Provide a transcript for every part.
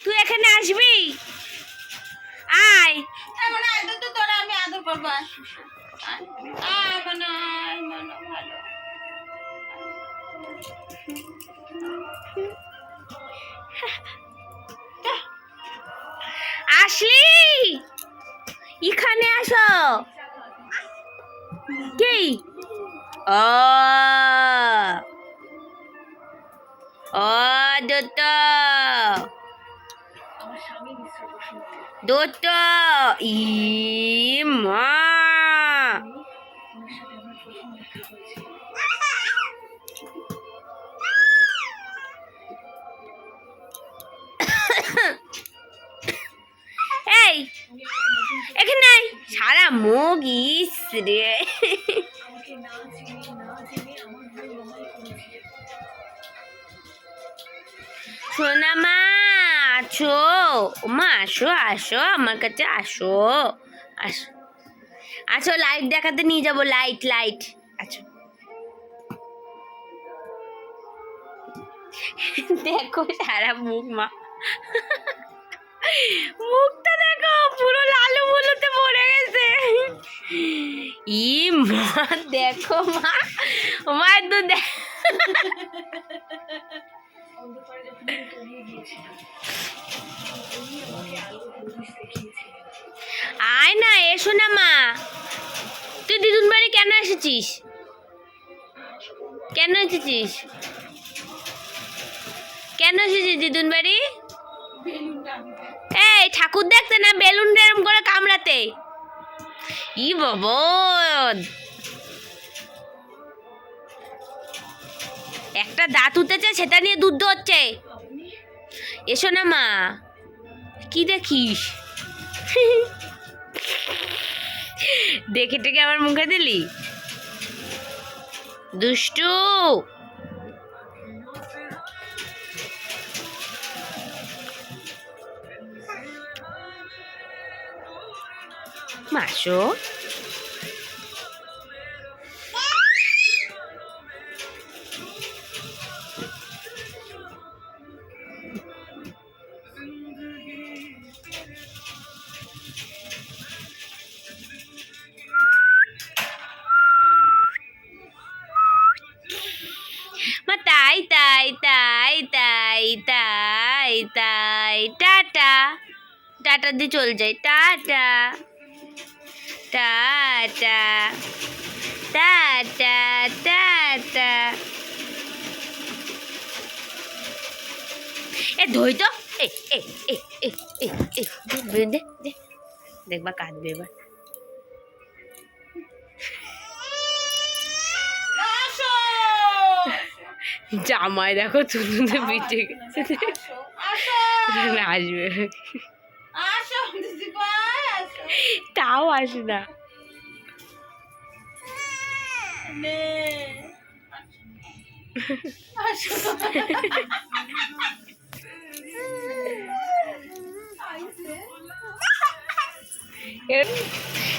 তুই এখানে আসবি? আয়। এখন আদর তো তোরা আমি আদর করবো। ভালো আসলি এখানে আসো। কি? ও ও দুত দুত ই মা এই এখানে আয়। সারা মুখ ইস রে। সোনা মা আছো? মা আসো আসো আমার কাছে আসো আসো আছো। লাইট দেখাতে নিয়ে যাবো। লাইট লাইট আছো। দেখো সারা মুখ মা, মুখটা দেখো পুরো লালু বলতে ভরে গেছে। ই মা দেখো মা, মা তো আয় না, এসো না মা। তুই দিদুন বাড়ি কেন এসেছিস? কেন এসেছিস? কেন এসেছিস দিদুন বাড়ি? এই ঠাকুর দেখতে না বেলুন এরম করে কামড়াতে? ই বাবা, একটা দাঁত উঠেছে সেটা নিয়ে দুধ হচ্ছে। এসো না মা। কি দেখিস? দেখে টেকে আমার মুখে দিলি দুষ্টু। মাসো মা তাই তাই তাই তাই তাই তাই টাটা। টাটা দিয়ে চলে যাই। Tata tata tata tata. এ ধই তো। এ এ এ এ এ এ দে দে দেখবা কাঁদবে এবার। জামাই দেখো চুলুতে পিঠে গেছে। আসবে তাও আসে না।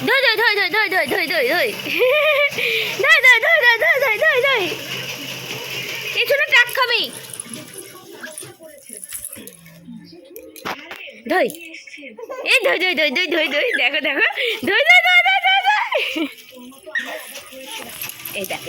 ধই ধই ধই ধই ধই ধই ধই ধই ধই ধই ধই ধই ধই ধই ধই ধই ধই। এই শোনো টাক খাবি। ধই এই ধই ধই ধই ধই ধই ধই দেখো দেখো ধই ধই ধই ধই ধই ধই। এই দেখ